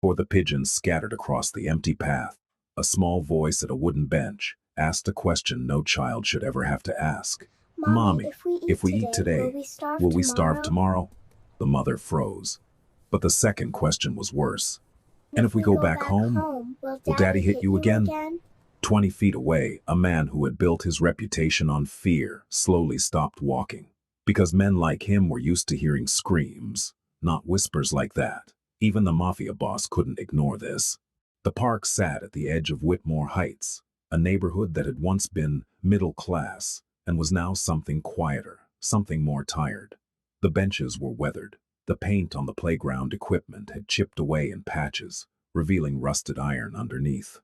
For the pigeons scattered across the empty path, a small voice at a wooden bench asked a question no child should ever have to ask. Mommy, Mommy, if we if eat we eat today, will today, we starve will we starve tomorrow? tomorrow? The mother froze. But the second question was worse. And if If we we go go back back home, home, will will Daddy Daddy hit hit you you again? again? 20 feet away, a man who had built his reputation on fear slowly stopped walking. Because men like him were used to hearing screams, not whispers like that. Even the Mafia boss couldn't ignore this. The park sat at the edge of Whitmore Heights, a neighborhood that had once been middle class and was now something quieter, something more tired. The benches were weathered. The paint on the playground equipment had chipped away in patches, revealing rusted iron underneath.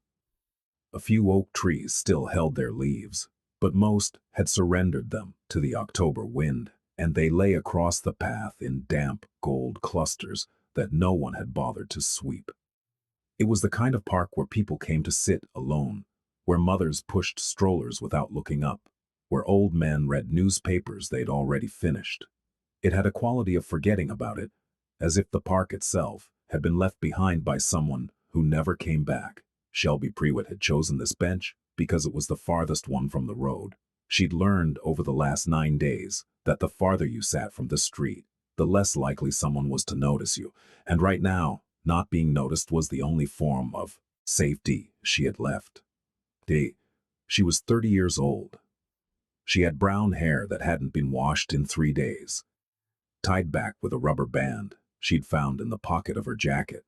A few oak trees still held their leaves, but most had surrendered them to the October wind, and they lay across the path in damp gold clusters that no one had bothered to sweep. It was the kind of park where people came to sit alone, where mothers pushed strollers without looking up, where old men read newspapers they'd already finished. It had a quality of forgetting about it, as if the park itself had been left behind by someone who never came back. Shelby Prewitt had chosen this bench because it was the farthest one from the road. She'd learned over the last 9 days that the farther you sat from the street, the less likely someone was to notice you. And right now, not being noticed was the only form of safety she had left. She was 30 years old. She had brown hair that hadn't been washed in 3 days, tied back with a rubber band she'd found in the pocket of her jacket.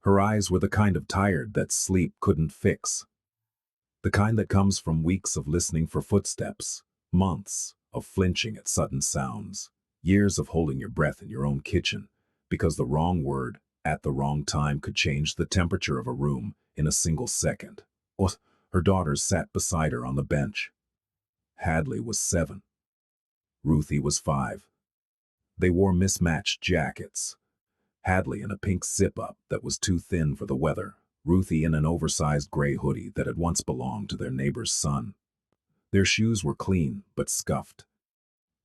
Her eyes were the kind of tired that sleep couldn't fix, the kind that comes from weeks of listening for footsteps, months of flinching at sudden sounds, years of holding your breath in your own kitchen, because the wrong word at the wrong time could change the temperature of a room in a single second. Her daughters sat beside her on the bench. Hadley was 7. Ruthie was 5. They wore mismatched jackets. Hadley in a pink zip-up that was too thin for the weather, Ruthie in an oversized gray hoodie that had once belonged to their neighbor's son. Their shoes were clean but scuffed.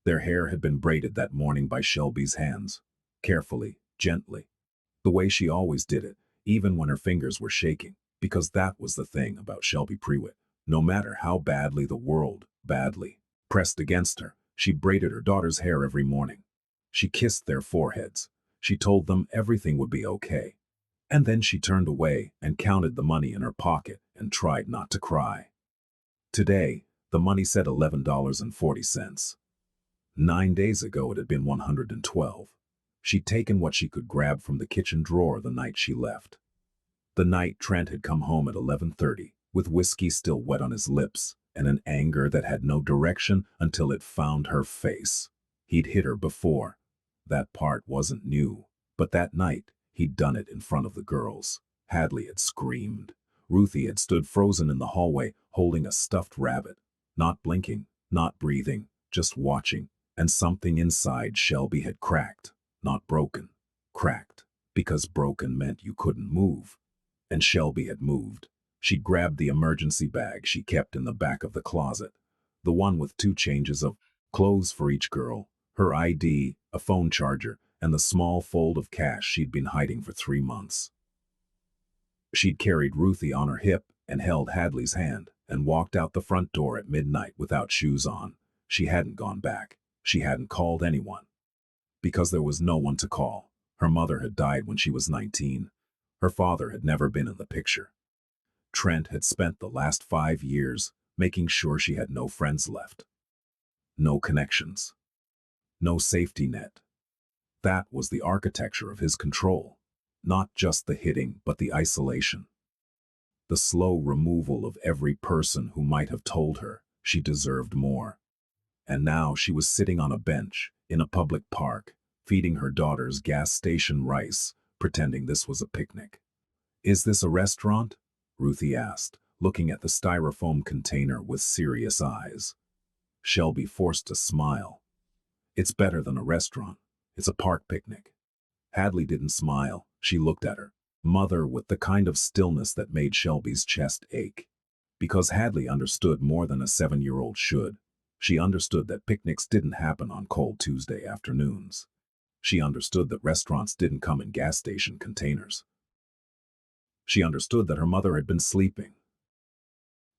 Their hair had been braided that morning by Shelby's hands, carefully, gently, the way she always did it, even when her fingers were shaking, because that was the thing about Shelby Prewitt. No matter how badly the world, pressed against her, she braided her daughter's hair every morning. She kissed their foreheads. She told them everything would be okay. And then she turned away and counted the money in her pocket and tried not to cry. Today, the money said $11.40. 9 days ago it had been 112. She'd taken what she could grab from the kitchen drawer the night she left. The night Trent had come home at 11:30, with whiskey still wet on his lips and an anger that had no direction until it found her face. He'd hit her before. That part wasn't new, but that night he'd done it in front of the girls. Hadley had screamed. Ruthie had stood frozen in the hallway holding a stuffed rabbit, not blinking, not breathing, just watching, and something inside Shelby had cracked, not broken, cracked, because broken meant you couldn't move. And Shelby had moved. She grabbed the emergency bag she kept in the back of the closet, the one with 2 changes of clothes for each girl, her ID, a phone charger, and the small fold of cash she'd been hiding for 3 months. She'd carried Ruthie on her hip and held Hadley's hand and walked out the front door at midnight without shoes on. She hadn't gone back. She hadn't called anyone. Because there was no one to call. Her mother had died when she was 19. Her father had never been in the picture. Trent had spent the last 5 years making sure she had no friends left. No connections. No safety net. That was the architecture of his control. Not just the hitting, but the isolation. The slow removal of every person who might have told her she deserved more. And now she was sitting on a bench in a public park, feeding her daughters gas station rice, pretending this was a picnic. "Is this a restaurant?" Ruthie asked, looking at the styrofoam container with serious eyes. Shelby forced a smile. "It's better than a restaurant. It's a park picnic." Hadley didn't smile. She looked at her mother with the kind of stillness that made Shelby's chest ache. Because Hadley understood more than a 7-year-old should. She understood that picnics didn't happen on cold Tuesday afternoons. She understood that restaurants didn't come in gas station containers. She understood that her mother had been sleeping,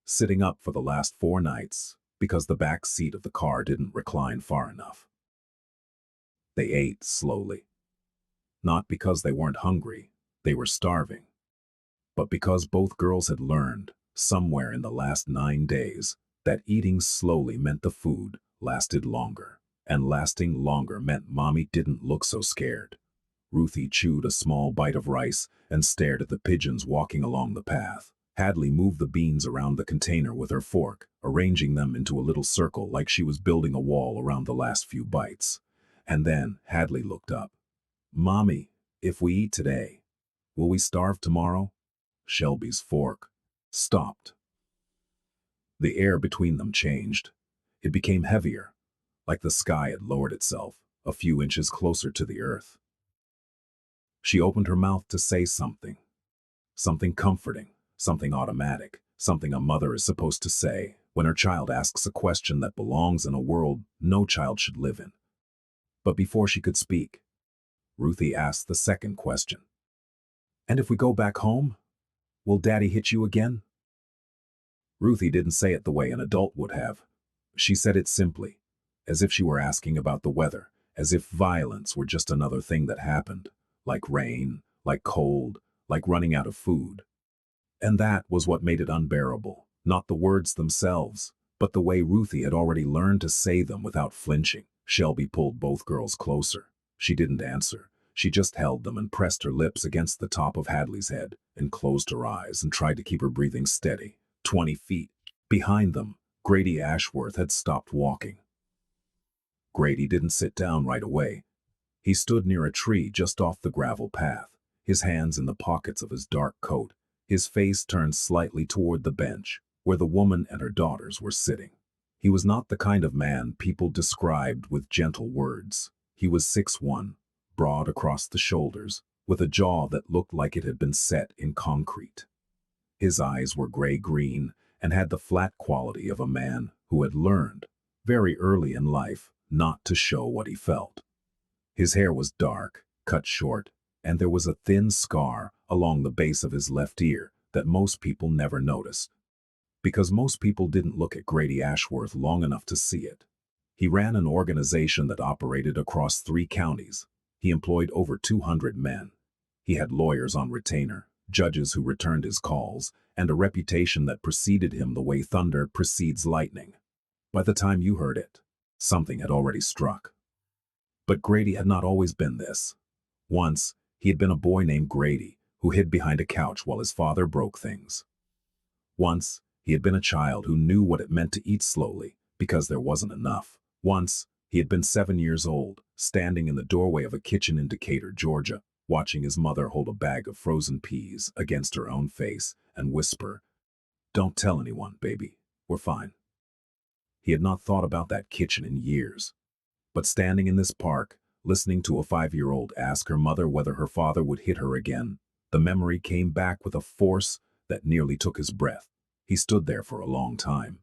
sitting up for the last 4 nights, because the back seat of the car didn't recline far enough. They ate slowly, not because they weren't hungry, they were starving, but because both girls had learned, somewhere in the last 9 days, that eating slowly meant the food lasted longer, and lasting longer meant Mommy didn't look so scared. Ruthie chewed a small bite of rice and stared at the pigeons walking along the path. Hadley moved the beans around the container with her fork, arranging them into a little circle like she was building a wall around the last few bites. And then Hadley looked up. "Mommy, if we eat today, will we starve tomorrow?" Shelby's fork stopped. The air between them changed. It became heavier, like the sky had lowered itself a few inches closer to the earth. She opened her mouth to say something. Something comforting, something automatic, something a mother is supposed to say when her child asks a question that belongs in a world no child should live in. But before she could speak, Ruthie asked the second question. "And if we go back home, will Daddy hit you again?" Ruthie didn't say it the way an adult would have. She said it simply, as if she were asking about the weather, as if violence were just another thing that happened, like rain, like cold, like running out of food. And that was what made it unbearable, not the words themselves, but the way Ruthie had already learned to say them without flinching. Shelby pulled both girls closer. She didn't answer. She just held them and pressed her lips against the top of Hadley's head and closed her eyes and tried to keep her breathing steady. 20 feet behind them, Grady Ashworth had stopped walking. Grady didn't sit down right away. He stood near a tree just off the gravel path, his hands in the pockets of his dark coat, his face turned slightly toward the bench where the woman and her daughters were sitting. He was not the kind of man people described with gentle words. He was 6'1", broad across the shoulders, with a jaw that looked like it had been set in concrete. His eyes were gray-green and had the flat quality of a man who had learned, very early in life, not to show what he felt. His hair was dark, cut short, and there was a thin scar along the base of his left ear that most people never noticed, because most people didn't look at Grady Ashworth long enough to see it. He ran an organization that operated across 3 counties. He employed over 200 men. He had lawyers on retainer, judges who returned his calls, and a reputation that preceded him the way thunder precedes lightning. By the time you heard it, something had already struck. But Grady had not always been this. Once, he had been a boy named Grady who hid behind a couch while his father broke things. Once, he had been a child who knew what it meant to eat slowly because there wasn't enough. Once, he had been 7 years old, standing in the doorway of a kitchen in Decatur, Georgia, watching his mother hold a bag of frozen peas against her own face and whisper, "Don't tell anyone, baby. We're fine." He had not thought about that kitchen in years. But standing in this park, listening to a 5-year-old ask her mother whether her father would hit her again, the memory came back with a force that nearly took his breath. He stood there for a long time.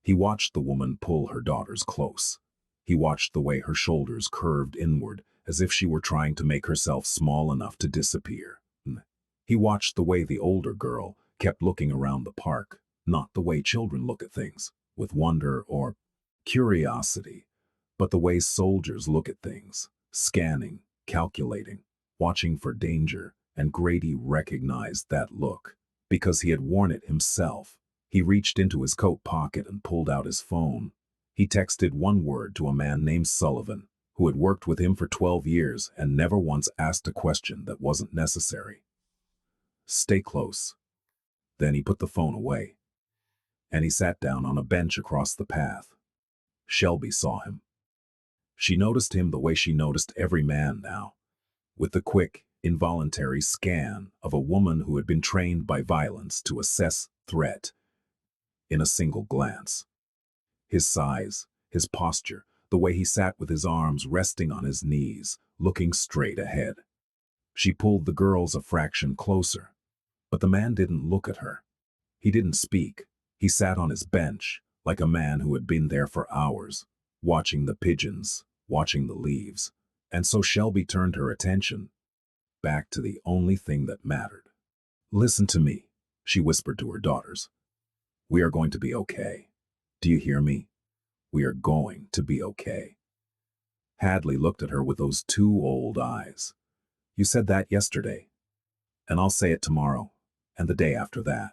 He watched the woman pull her daughters close. He watched the way her shoulders curved inward as if she were trying to make herself small enough to disappear. He watched the way the older girl kept looking around the park, not the way children look at things, with wonder or curiosity, but the way soldiers look at things, scanning, calculating, watching for danger, and Grady recognized that look because he had worn it himself. He reached into his coat pocket and pulled out his phone. He texted one word to a man named Sullivan, who had worked with him for 12 years and never once asked a question that wasn't necessary. "Stay close." Then he put the phone away, and he sat down on a bench across the path. Shelby saw him. She noticed him the way she noticed every man now, with the quick, involuntary scan of a woman who had been trained by violence to assess threat in a single glance. His size, his posture, the way he sat with his arms resting on his knees, looking straight ahead. She pulled the girls a fraction closer, but the man didn't look at her. He didn't speak. He sat on his bench, like a man who had been there for hours, watching the pigeons, watching the leaves. And so Shelby turned her attention back to the only thing that mattered. Listen to me, she whispered to her daughters. We are going to be okay. Do you hear me? We are going to be okay. Hadley looked at her with those two old eyes. You said that yesterday, and I'll say it tomorrow, and the day after that.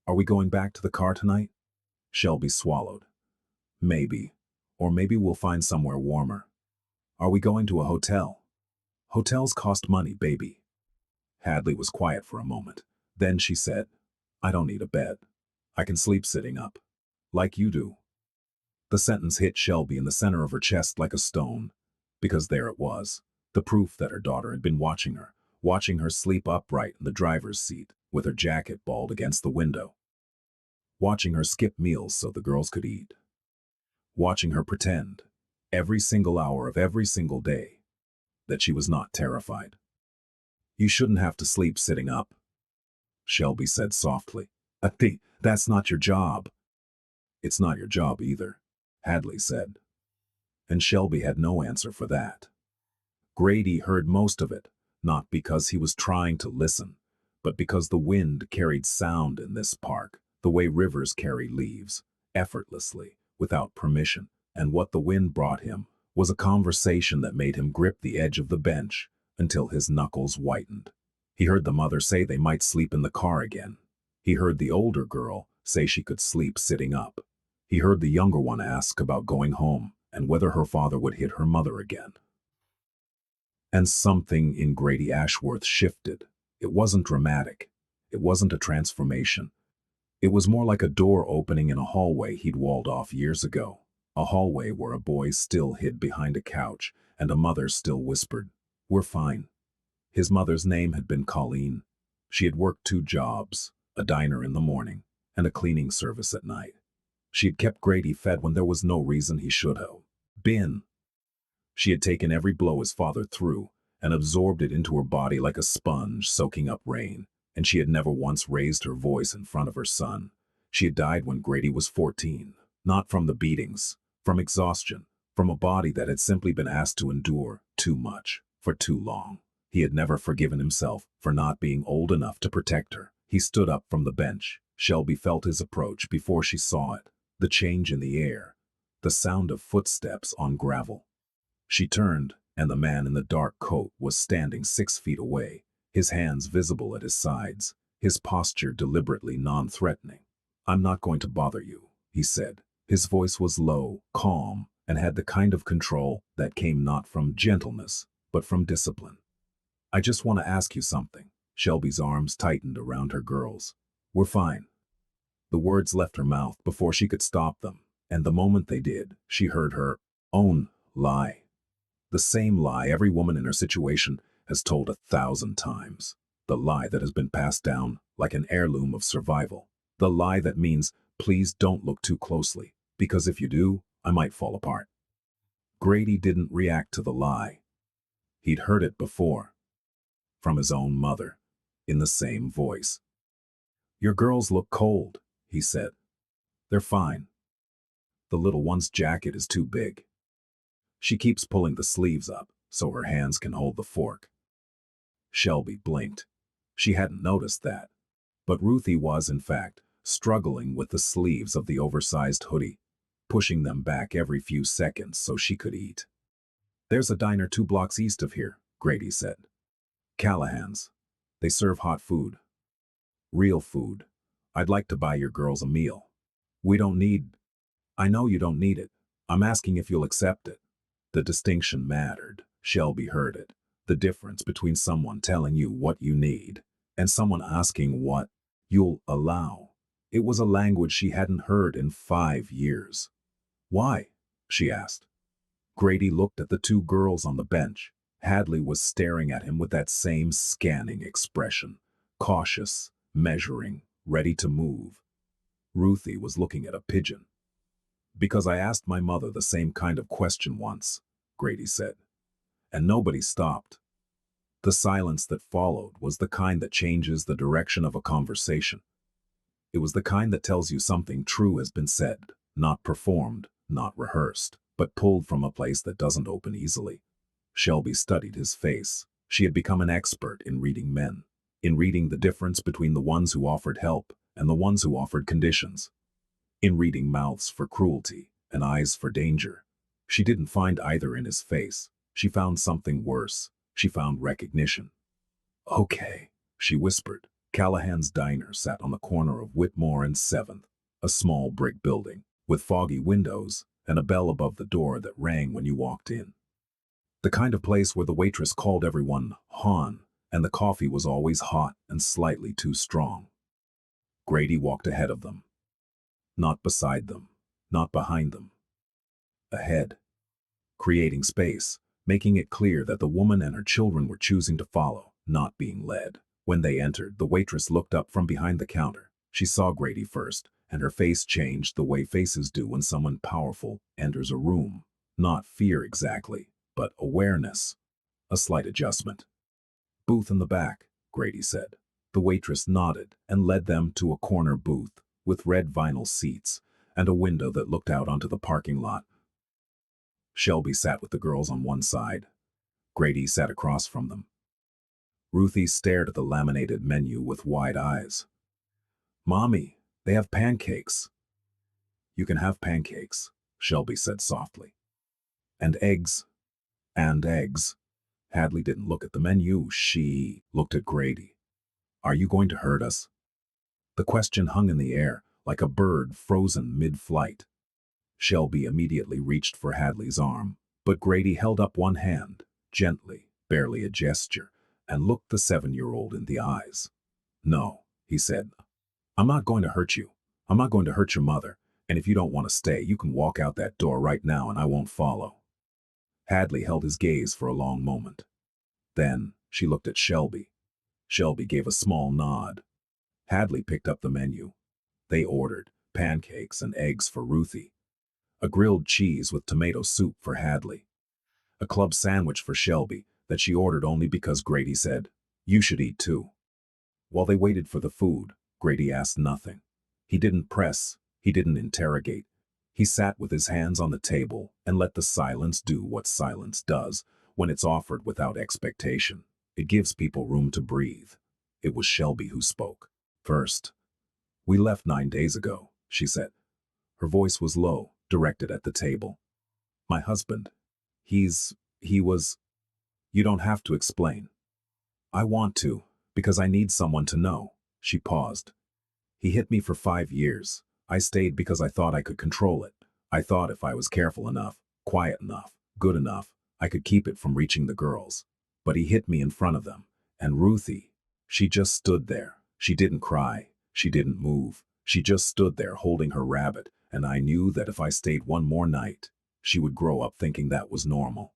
Are we going back to the car tonight? Shelby swallowed. Maybe, or maybe we'll find somewhere warmer. Are we going to a hotel? Hotels cost money, baby. Hadley was quiet for a moment. Then she said, I don't need a bed. I can sleep sitting up. Like you do. The sentence hit Shelby in the center of her chest like a stone, because there it was, the proof that her daughter had been watching her sleep upright in the driver's seat, with her jacket balled against the window. Watching her skip meals so the girls could eat. Watching her pretend, every single hour of every single day, that she was not terrified. You shouldn't have to sleep sitting up, Shelby said softly. That's not your job. It's not your job either, Hadley said. And Shelby had no answer for that. Grady heard most of it, not because he was trying to listen, but because the wind carried sound in this park, the way rivers carry leaves, effortlessly, without permission, and what the wind brought him was a conversation that made him grip the edge of the bench until his knuckles whitened. He heard the mother say they might sleep in the car again. He heard the older girl say she could sleep sitting up. He heard the younger one ask about going home and whether her father would hit her mother again. And something in Grady Ashworth shifted. It wasn't dramatic. It wasn't a transformation. It was more like a door opening in a hallway he'd walled off years ago. A hallway where a boy still hid behind a couch and a mother still whispered, "We're fine." His mother's name had been Colleen. She had worked 2 jobs, a diner in the morning and a cleaning service at night. She had kept Grady fed when there was no reason he should have been. She had taken every blow his father threw and absorbed it into her body like a sponge soaking up rain, and she had never once raised her voice in front of her son. She had died when Grady was 14, not from the beatings, from exhaustion, from a body that had simply been asked to endure too much for too long. He had never forgiven himself for not being old enough to protect her. He stood up from the bench. Shelby felt his approach before she saw it, the change in the air, the sound of footsteps on gravel. She turned, and the man in the dark coat was standing 6 feet away, his hands visible at his sides, his posture deliberately non-threatening. I'm not going to bother you, he said. His voice was low, calm, and had the kind of control that came not from gentleness, but from discipline. I just want to ask you something. Shelby's arms tightened around her girls. We're fine. The words left her mouth before she could stop them, and the moment they did, she heard her own lie. The same lie every woman in her situation has told 1,000 times. The lie that has been passed down like an heirloom of survival. The lie that means, please don't look too closely, because if you do, I might fall apart. Grady didn't react to the lie. He'd heard it before. From his own mother, in the same voice. Your girls look cold, he said. They're fine. The little one's jacket is too big. She keeps pulling the sleeves up so her hands can hold the fork. Shelby blinked. She hadn't noticed that. But Ruthie was, in fact, struggling with the sleeves of the oversized hoodie, pushing them back every few seconds so she could eat. There's a diner 2 blocks east of here, Grady said. Callahan's. They serve hot food. Real food. I'd like to buy your girls a meal. We don't need... I know you don't need it. I'm asking if you'll accept it. The distinction mattered. Shelby heard it. The difference between someone telling you what you need and someone asking what you'll allow. It was a language she hadn't heard in 5 years. Why? She asked. Grady looked at the 2 girls on the bench. Hadley was staring at him with that same scanning expression. Cautious, measuring, ready to move. Ruthie was looking at a pigeon. Because I asked my mother the same kind of question once, Grady said. And nobody stopped. The silence that followed was the kind that changes the direction of a conversation. It was the kind that tells you something true has been said, not performed, not rehearsed, but pulled from a place that doesn't open easily. Shelby studied his face. She had become an expert in reading men, in reading the difference between the ones who offered help and the ones who offered conditions, in reading mouths for cruelty and eyes for danger. She didn't find either in his face. She found something worse. She found recognition. Okay, she whispered. Callahan's Diner sat on the corner of Whitmore and 7th, a small brick building with foggy windows and a bell above the door that rang when you walked in. The kind of place where the waitress called everyone "hon," and the coffee was always hot and slightly too strong. Grady walked ahead of them. Not beside them, not behind them. Ahead. Creating space, making it clear that the woman and her children were choosing to follow, not being led. When they entered, the waitress looked up from behind the counter. She saw Grady first, and her face changed the way faces do when someone powerful enters a room. Not fear exactly, but awareness. A slight adjustment. Booth in the back, Grady said. The waitress nodded and led them to a corner booth with red vinyl seats and a window that looked out onto the parking lot. Shelby sat with the girls on one side. Grady sat across from them. Ruthie stared at the laminated menu with wide eyes. "Mommy, they have pancakes." "You can have pancakes," Shelby said softly. "And eggs." "And eggs." Hadley didn't look at the menu. She looked at Grady. "Are you going to hurt us?" The question hung in the air, like a bird frozen mid-flight. Shelby immediately reached for Hadley's arm, but Grady held up one hand, gently, barely a gesture, and looked the 7-year-old in the eyes. "No," he said. "I'm not going to hurt you. I'm not going to hurt your mother, and if you don't want to stay, you can walk out that door right now and I won't follow." Hadley held his gaze for a long moment. Then she looked at Shelby. Shelby gave a small nod. Hadley picked up the menu. They ordered pancakes and eggs for Ruthie, a grilled cheese with tomato soup for Hadley, a club sandwich for Shelby that she ordered only because Grady said, "You should eat too." While they waited for the food, Grady asked nothing. He didn't press, he didn't interrogate. He sat with his hands on the table and let the silence do what silence does when it's offered without expectation. It gives people room to breathe. It was Shelby who spoke. "First, we left 9 days ago," she said. Her voice was low, directed at the table. "My husband, he was, you don't have to explain." "I want to, because I need someone to know." She paused. "He hit me for 5 years. I stayed because I thought I could control it. I thought if I was careful enough, quiet enough, good enough, I could keep it from reaching the girls. But he hit me in front of them. And Ruthie, she just stood there. She didn't cry. She didn't move. She just stood there holding her rabbit, and I knew that if I stayed one more night, she would grow up thinking that was normal."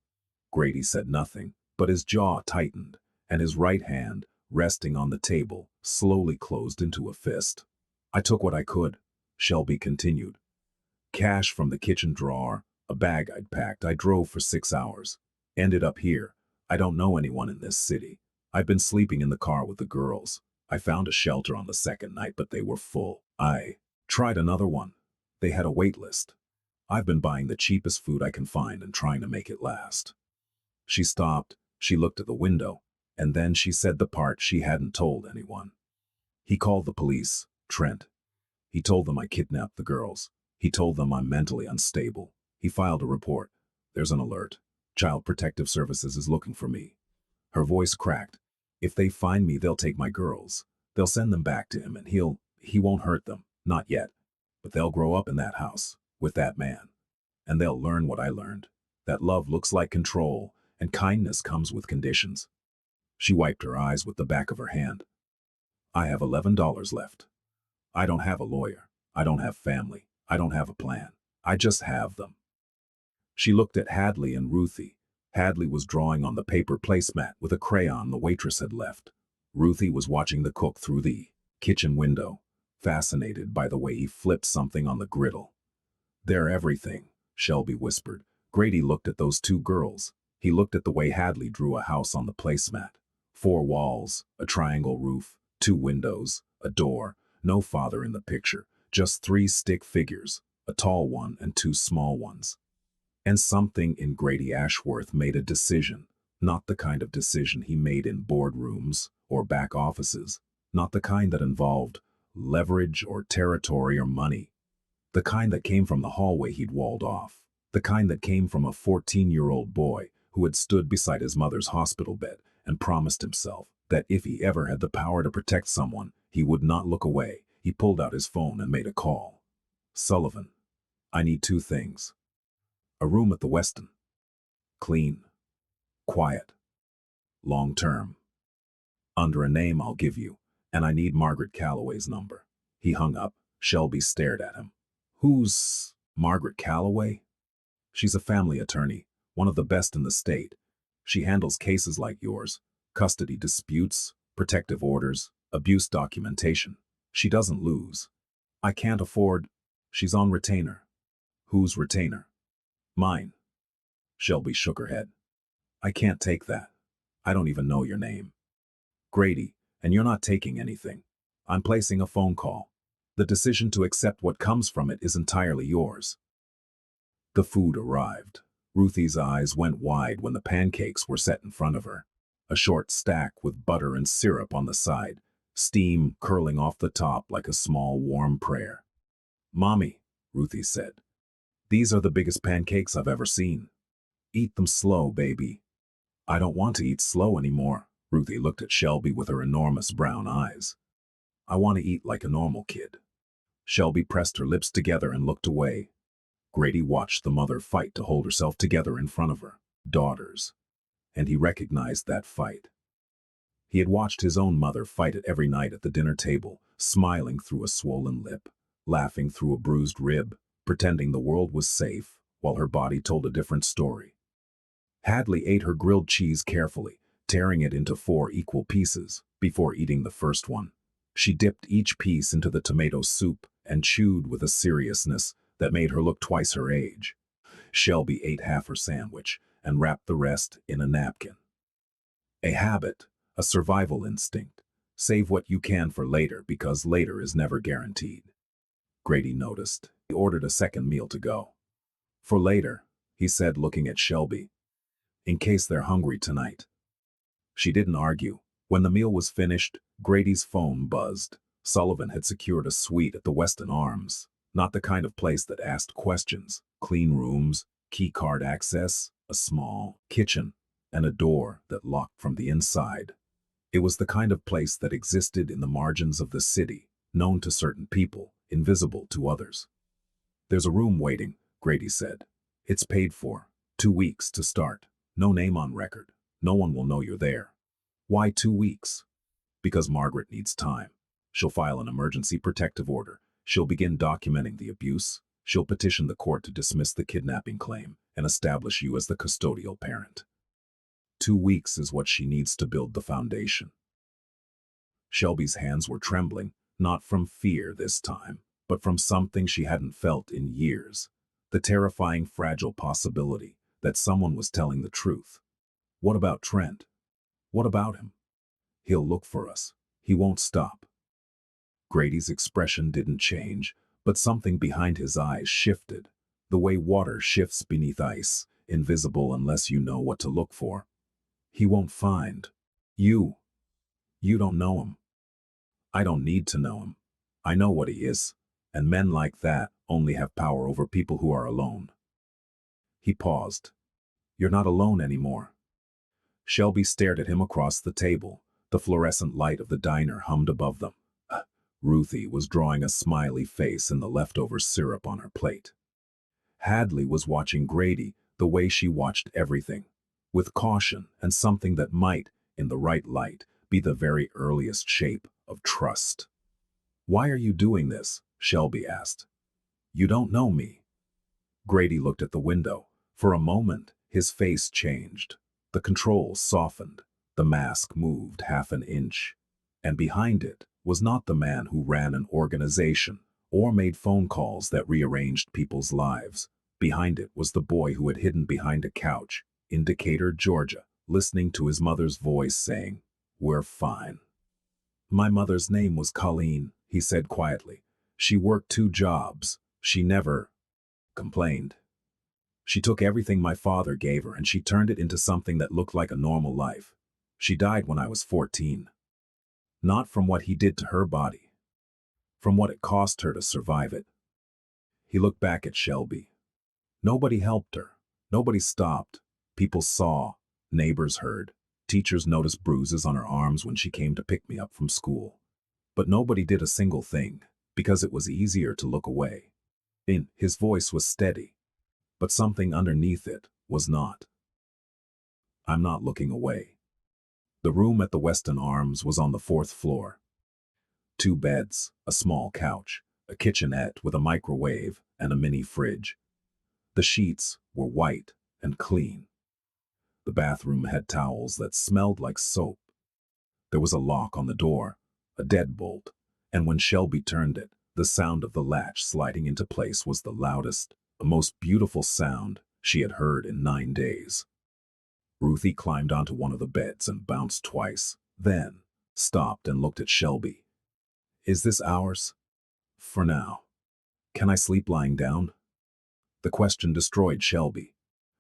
Grady said nothing, but his jaw tightened, and his right hand, resting on the table, slowly closed into a fist. "I took what I could," Shelby continued. "Cash from the kitchen drawer, a bag I'd packed. I drove for 6 hours. Ended up here. I don't know anyone in this city. I've been sleeping in the car with the girls. I found a shelter on the second night, but they were full. I tried another one. They had a wait list. I've been buying the cheapest food I can find and trying to make it last." She stopped. She looked at the window, and then she said the part she hadn't told anyone. "He called the police, Trent. He told them I kidnapped the girls. He told them I'm mentally unstable. He filed a report. There's an alert. Child Protective Services is looking for me." Her voice cracked. "If they find me, they'll take my girls. They'll send them back to him, and he won't hurt them. Not yet. But they'll grow up in that house, with that man. And they'll learn what I learned. That love looks like control, and kindness comes with conditions." She wiped her eyes with the back of her hand. "I have $11 left. I don't have a lawyer. I don't have family. I don't have a plan. I just have them." She looked at Hadley and Ruthie. Hadley was drawing on the paper placemat with a crayon the waitress had left. Ruthie was watching the cook through the kitchen window, fascinated by the way he flipped something on the griddle. "They're everything," Shelby whispered. Grady looked at those 2 girls. He looked at the way Hadley drew a house on the placemat. 4 walls, a triangle roof, 2 windows, a door, no father in the picture, just 3 stick figures, a tall one and 2 small ones. And something in Grady Ashworth made a decision, not the kind of decision he made in boardrooms or back offices, not the kind that involved leverage or territory or money. The kind that came from the hallway he'd walled off. The kind that came from a 14-year-old boy who had stood beside his mother's hospital bed and promised himself that if he ever had the power to protect someone, he would not look away. He pulled out his phone and made a call. Sullivan, I need two things. A room at the Westin. Clean. Quiet. Long term. Under a name I'll give you, and I need Margaret Calloway's number. He hung up. Shelby stared at him. Who's Margaret Calloway? She's a family attorney, one of the best in the state. She handles cases like yours, custody disputes, protective orders, abuse documentation. She doesn't lose. I can't afford. She's on retainer. Whose retainer? Mine. Shelby shook her head. I can't take that. I don't even know your name. Grady, and you're not taking anything. I'm placing a phone call. The decision to accept what comes from it is entirely yours. The food arrived. Ruthie's eyes went wide when the pancakes were set in front of her. A short stack with butter and syrup on the side, steam curling off the top like a small warm prayer. Mommy, Ruthie said, these are the biggest pancakes I've ever seen. Eat them slow, baby. I don't want to eat slow anymore. Ruthie looked at Shelby with her enormous brown eyes. I want to eat like a normal kid. Shelby pressed her lips together and looked away. Grady watched the mother fight to hold herself together in front of her daughters, and he recognized that fight. He had watched his own mother fight it every night at the dinner table, smiling through a swollen lip, laughing through a bruised rib, pretending the world was safe while her body told a different story. Hadley ate her grilled cheese carefully, tearing it into 4 equal pieces before eating the first one. She dipped each piece into the tomato soup and chewed with a seriousness that made her look twice her age. Shelby ate half her sandwich and wrapped the rest in a napkin. A habit, a survival instinct. Save what you can for later because later is never guaranteed. Grady noticed. He ordered a second meal to go. For later, he said, looking at Shelby. In case they're hungry tonight. She didn't argue. When the meal was finished, Grady's phone buzzed. Sullivan had secured a suite at the Westin Arms. Not the kind of place that asked questions. Clean rooms, key card access, a small kitchen, and a door that locked from the inside. It was the kind of place that existed in the margins of the city, known to certain people, invisible to others. There's a room waiting, Grady said. It's paid for. 2 weeks to start. No name on record. No one will know you're there. Why 2 weeks? Because Margaret needs time. She'll file an emergency protective order. She'll begin documenting the abuse. She'll petition the court to dismiss the kidnapping claim and establish you as the custodial parent. 2 weeks is what she needs to build the foundation. Shelby's hands were trembling, not from fear this time, but from something she hadn't felt in years. The terrifying, fragile possibility that someone was telling the truth. What about Trent? What about him? He'll look for us. He won't stop. Grady's expression didn't change, but something behind his eyes shifted, the way water shifts beneath ice, invisible unless you know what to look for. He won't find you. You don't know him. I don't need to know him. I know what he is, and men like that only have power over people who are alone. He paused. You're not alone anymore. Shelby stared at him across the table. The fluorescent light of the diner hummed above them. Ruthie was drawing a smiley face in the leftover syrup on her plate. Hadley was watching Grady the way she watched everything, with caution and something that might, in the right light, be the very earliest shape of trust. Why are you doing this? Shelby asked. You don't know me. Grady looked at the window. For a moment, his face changed. The controls softened. The mask moved half an inch. And behind it was not the man who ran an organization or made phone calls that rearranged people's lives. Behind it was the boy who had hidden behind a couch in Decatur, Georgia, listening to his mother's voice saying, "We're fine." My mother's name was Colleen, he said quietly. She worked 2 jobs. She never complained. She took everything my father gave her and she turned it into something that looked like a normal life. She died when I was 14. Not from what he did to her body, from what it cost her to survive it. He looked back at Shelby. Nobody helped her. Nobody stopped. People saw. Neighbors heard. Teachers noticed bruises on her arms when she came to pick me up from school. But nobody did a single thing, because it was easier to look away. His voice was steady, but something underneath it was not. I'm not looking away. The room at the Weston Arms was on the 4th floor. 2 beds, a small couch, a kitchenette with a microwave and a mini fridge. The sheets were white and clean. The bathroom had towels that smelled like soap. There was a lock on the door, a deadbolt, and when Shelby turned it, the sound of the latch sliding into place was the loudest, the most beautiful sound she had heard in 9 days. Ruthie climbed onto one of the beds and bounced twice, then stopped and looked at Shelby. Is this ours? For now. Can I sleep lying down? The question destroyed Shelby.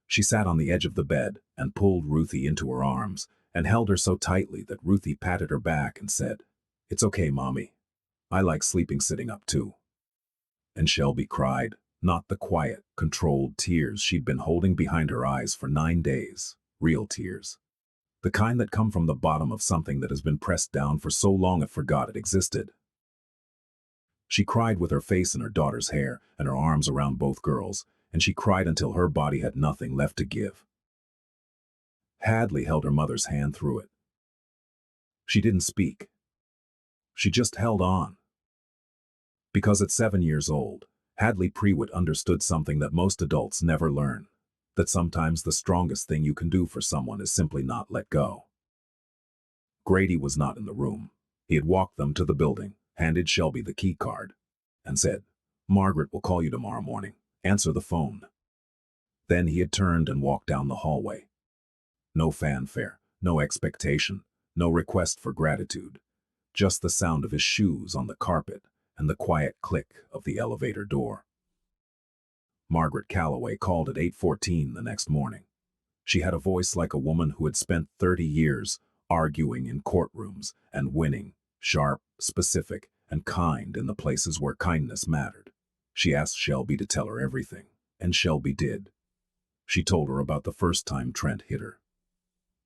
She sat on the edge of the bed and pulled Ruthie into her arms and held her so tightly that Ruthie patted her back and said, "It's okay, Mommy. I like sleeping sitting up too." And Shelby cried, not the quiet, controlled tears she'd been holding behind her eyes for 9 days, real tears. The kind that come from the bottom of something that has been pressed down for so long it forgot it existed. She cried with her face in her daughter's hair and her arms around both girls, and she cried until her body had nothing left to give. Hadley held her mother's hand through it. She didn't speak. She just held on. Because at 7 years old, Hadley Prewitt understood something that most adults never learn, that sometimes the strongest thing you can do for someone is simply not let go. Grady was not in the room. He had walked them to the building, handed Shelby the key card, and said, "Margaret will call you tomorrow morning. Answer the phone." Then he had turned and walked down the hallway. No fanfare, no expectation, no request for gratitude, just the sound of his shoes on the carpet and the quiet click of the elevator door. Margaret Calloway called at 8:14 the next morning. She had a voice like a woman who had spent 30 years arguing in courtrooms and winning, sharp, specific, and kind in the places where kindness mattered. She asked Shelby to tell her everything, and Shelby did. She told her about the first time Trent hit her.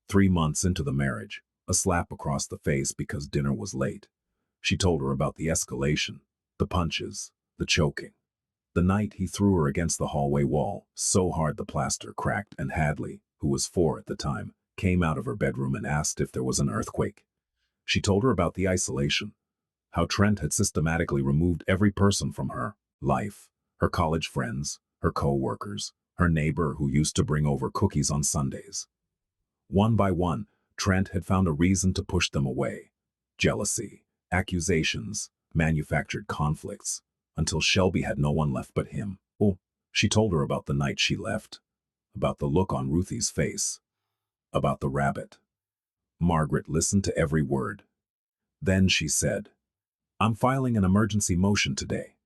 3 months into the marriage, a slap across the face because dinner was late. She told her about the escalation, the punches, the choking. The night he threw her against the hallway wall, so hard the plaster cracked, and Hadley, who was 4 at the time, came out of her bedroom and asked if there was an earthquake. She told her about the isolation, how Trent had systematically removed every person from her life, her college friends, her co-workers, her neighbor who used to bring over cookies on Sundays. One by one, Trent had found a reason to push them away. Jealousy, accusations, manufactured conflicts, until Shelby had no one left but him. Oh, she told her about the night she left, about the look on Ruthie's face, about the rabbit. Margaret listened to every word. Then she said, "I'm filing an emergency motion today.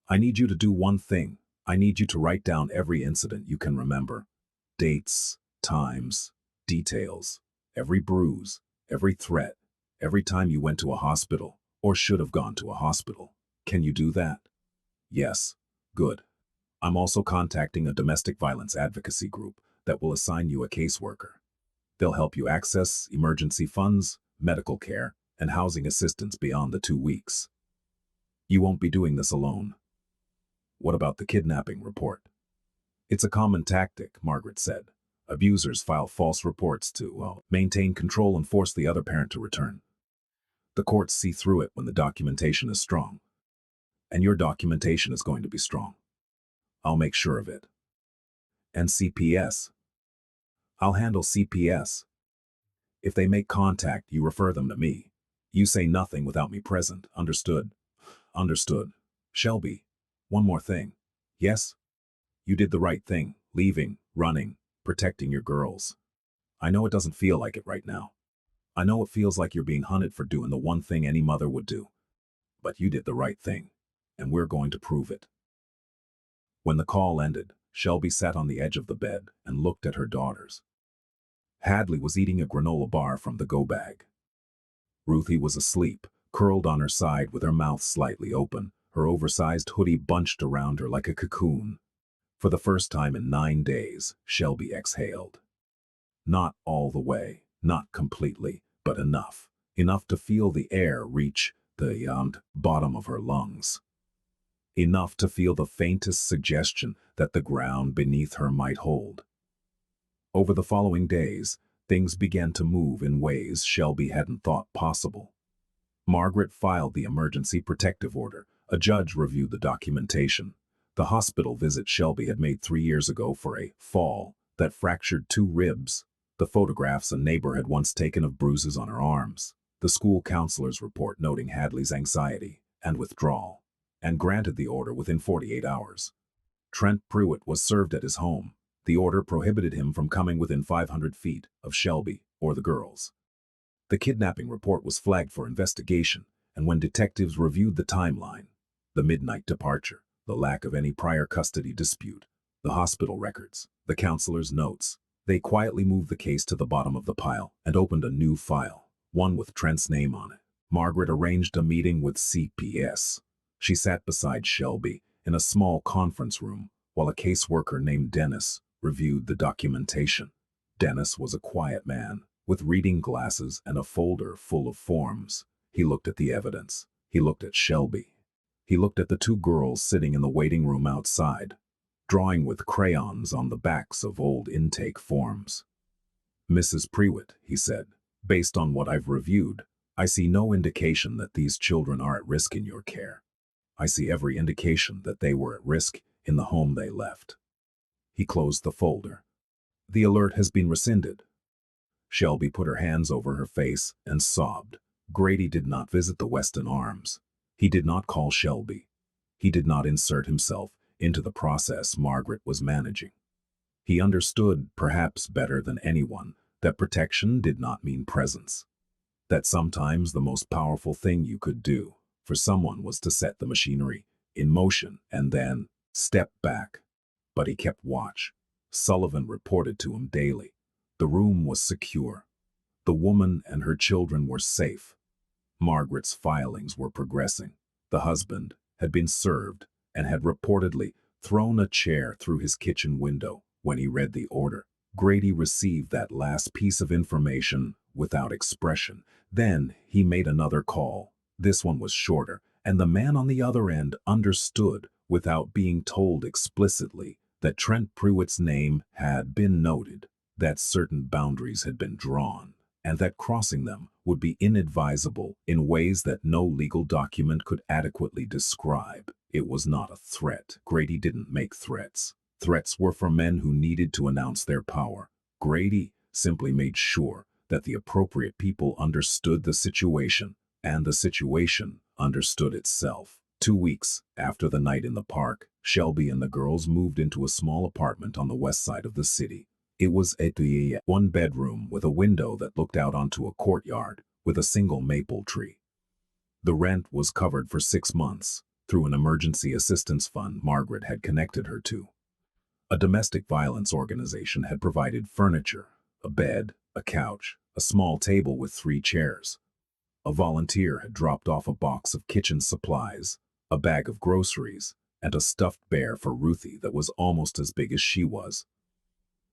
I need you to do one thing. I need you to write down every incident you can remember. Dates, times, details, every bruise, every threat, every time you went to a hospital or should have gone to a hospital. Can you do that?" "Yes." "Good. I'm also contacting a domestic violence advocacy group that will assign you a caseworker. They'll help you access emergency funds, medical care, and housing assistance beyond the 2 weeks. You won't be doing this alone." "What about the kidnapping report?" "It's a common tactic," Margaret said. "Abusers file false reports to maintain control and force the other parent to return. The courts see through it when the documentation is strong. And your documentation is going to be strong. I'll make sure of it." "And CPS?" "I'll handle CPS. If they make contact, you refer them to me. You say nothing without me present. Understood?" "Understood." "Shelby, one more thing." "Yes?" "You did the right thing, leaving, running, protecting your girls. I know it doesn't feel like it right now. I know it feels like you're being hunted for doing the one thing any mother would do. But you did the right thing, and we're going to prove it." When the call ended, Shelby sat on the edge of the bed and looked at her daughters. Hadley was eating a granola bar from the go bag. Ruthie was asleep, curled on her side with her mouth slightly open, her oversized hoodie bunched around her like a cocoon. For the first time in 9 days, Shelby exhaled. Not all the way, not completely, but enough. Enough to feel the air reach the bottom of her lungs. Enough to feel the faintest suggestion that the ground beneath her might hold. Over the following days, things began to move in ways Shelby hadn't thought possible. Margaret filed the emergency protective order. A judge reviewed the documentation. The hospital visit Shelby had made 3 years ago for a fall that fractured 2 ribs. The photographs a neighbor had once taken of bruises on her arms. The school counselor's report noting Hadley's anxiety and withdrawal, and granted the order within 48 hours. Trent Pruitt was served at his home. The order prohibited him from coming within 500 feet of Shelby or the girls. The kidnapping report was flagged for investigation, and when detectives reviewed the timeline, the midnight departure, the lack of any prior custody dispute, the hospital records, the counselor's notes, they quietly moved the case to the bottom of the pile and opened a new file, one with Trent's name on it. Margaret arranged a meeting with CPS. She sat beside Shelby in a small conference room while a caseworker named Dennis reviewed the documentation. Dennis was a quiet man with reading glasses and a folder full of forms. He looked at the evidence. He looked at Shelby. He looked at the 2 girls sitting in the waiting room outside, drawing with crayons on the backs of old intake forms. "Mrs. Pruitt," he said, "based on what I've reviewed, I see no indication that these children are at risk in your care. I see every indication that they were at risk in the home they left." He closed the folder. "The alert has been rescinded." Shelby put her hands over her face and sobbed. Grady did not visit the Weston Arms. He did not call Shelby. He did not insert himself into the process Margaret was managing. He understood, perhaps better than anyone, that protection did not mean presence. That sometimes the most powerful thing you could do for someone was to set the machinery in motion and then step back. But he kept watch. Sullivan reported to him daily. The room was secure. The woman and her children were safe. Margaret's filings were progressing. The husband had been served and had reportedly thrown a chair through his kitchen window when he read the order. Grady received that last piece of information without expression. Then he made another call. This one was shorter, and the man on the other end understood without being told explicitly that Trent Pruitt's name had been noted, that certain boundaries had been drawn, and that crossing them would be inadvisable in ways that no legal document could adequately describe. It was not a threat. Grady didn't make threats. Threats were for men who needed to announce their power. Grady simply made sure that the appropriate people understood the situation, and the situation understood itself. 2 weeks after the night in the park, Shelby and the girls moved into a small apartment on the west side of the city. It was a 1-bedroom with a window that looked out onto a courtyard with a single maple tree. The rent was covered for 6 months through an emergency assistance fund Margaret had connected her to. A domestic violence organization had provided furniture, a bed, a couch, a small table with 3 chairs. A volunteer had dropped off a box of kitchen supplies, a bag of groceries, and a stuffed bear for Ruthie that was almost as big as she was.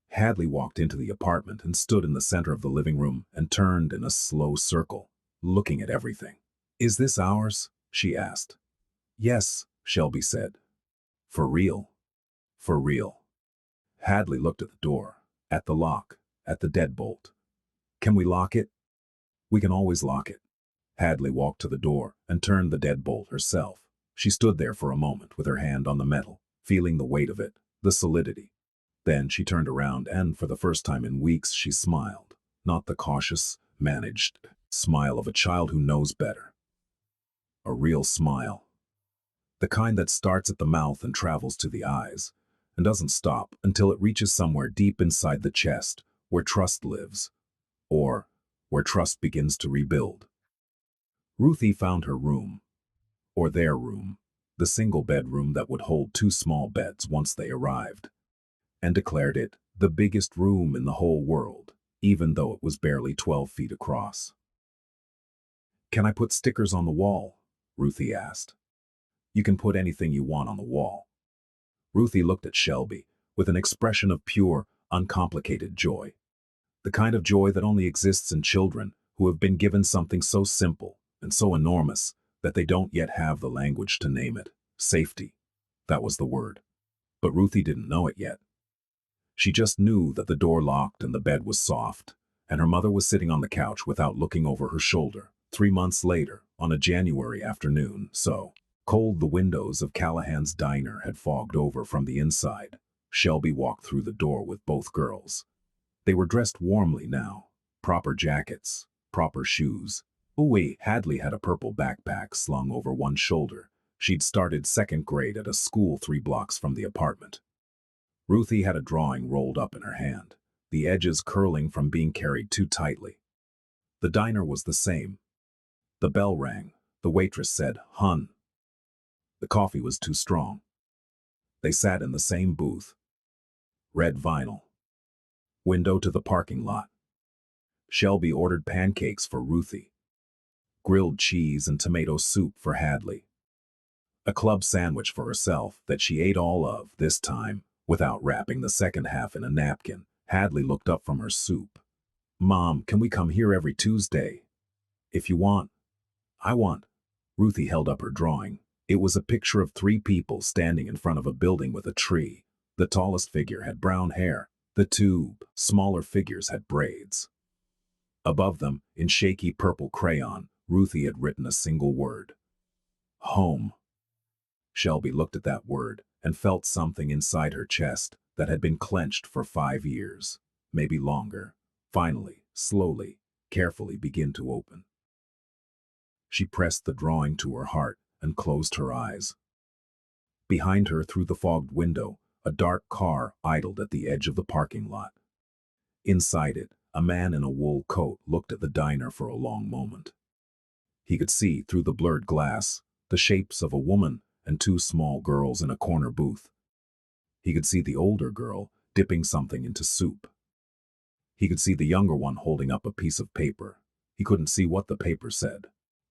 Hadley walked into the apartment and stood in the center of the living room and turned in a slow circle, looking at everything. "Is this ours?" she asked. "Yes," Shelby said. "For real?" "For real." Hadley looked at the door, at the lock, at the deadbolt. "Can we lock it?" "We can always lock it." Hadley walked to the door and turned the deadbolt herself. She stood there for a moment with her hand on the metal, feeling the weight of it, the solidity. Then she turned around and, for the first time in weeks, she smiled. Not the cautious, managed smile of a child who knows better. A real smile. The kind that starts at the mouth and travels to the eyes, and doesn't stop until it reaches somewhere deep inside the chest, where trust lives, or where trust begins to rebuild. Ruthie found her room, or their room, the single bedroom that would hold 2 small beds once they arrived, and declared it the biggest room in the whole world, even though it was barely 12 feet across. Can I put stickers on the wall? Ruthie asked. You can put anything you want on the wall. Ruthie looked at Shelby with an expression of pure, uncomplicated joy. The kind of joy that only exists in children who have been given something so simple and so enormous that they don't yet have the language to name it. Safety. That was the word. But Ruthie didn't know it yet. She just knew that the door locked and the bed was soft, and her mother was sitting on the couch without looking over her shoulder. 3 months later, on a January afternoon, so cold the windows of Callahan's diner had fogged over from the inside, Shelby walked through the door with both girls. They were dressed warmly now, proper jackets, proper shoes. Ooh, Hadley had a purple backpack slung over one shoulder. She'd started second grade at a school 3 blocks from the apartment. Ruthie had a drawing rolled up in her hand, the edges curling from being carried too tightly. The diner was the same. The bell rang. The waitress said, "Hun." The coffee was too strong. They sat in the same booth. Red vinyl. Window to the parking lot. Shelby ordered pancakes for Ruthie. Grilled cheese and tomato soup for Hadley. A club sandwich for herself that she ate all of, this time, without wrapping the second half in a napkin. Hadley looked up from her soup. "Mom, can we come here every Tuesday?" "If you want." "I want." Ruthie held up her drawing. It was a picture of 3 people standing in front of a building with a tree. The tallest figure had brown hair. The 2 smaller figures had braids. Above them, in shaky purple crayon, Ruthie had written a single word. Home. Shelby looked at that word and felt something inside her chest that had been clenched for 5 years, maybe longer, finally, slowly, carefully begin to open. She pressed the drawing to her heart and closed her eyes. Behind her, through the fogged window, a dark car idled at the edge of the parking lot. Inside it, a man in a wool coat looked at the diner for a long moment. He could see, through the blurred glass, the shapes of a woman and 2 small girls in a corner booth. He could see the older girl dipping something into soup. He could see the younger one holding up a piece of paper. He couldn't see what the paper said,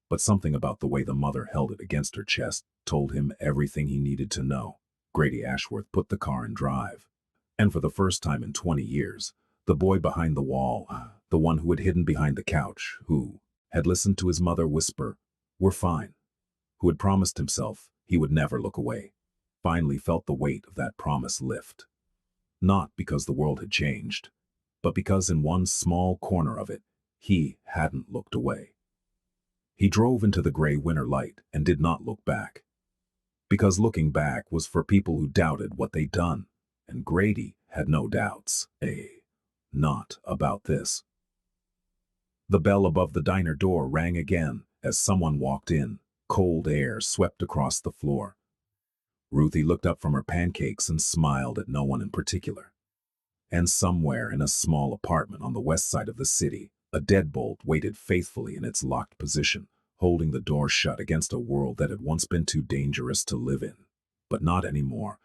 but something about the way the mother held it against her chest told him everything he needed to know. Grady Ashworth put the car in drive. And for the first time in 20 years, the boy behind the wall, the one who had hidden behind the couch, who had listened to his mother whisper, "We're fine," who had promised himself he would never look away, finally felt the weight of that promise lift. Not because the world had changed, but because in one small corner of it, he hadn't looked away. He drove into the gray winter light and did not look back. Because looking back was for people who doubted what they'd done, and Grady had no doubts. Not about this. The bell above the diner door rang again as someone walked in. Cold air swept across the floor. Ruthie looked up from her pancakes and smiled at no one in particular. And somewhere in a small apartment on the west side of the city, a deadbolt waited faithfully in its locked position, holding the door shut against a world that had once been too dangerous to live in. But not anymore.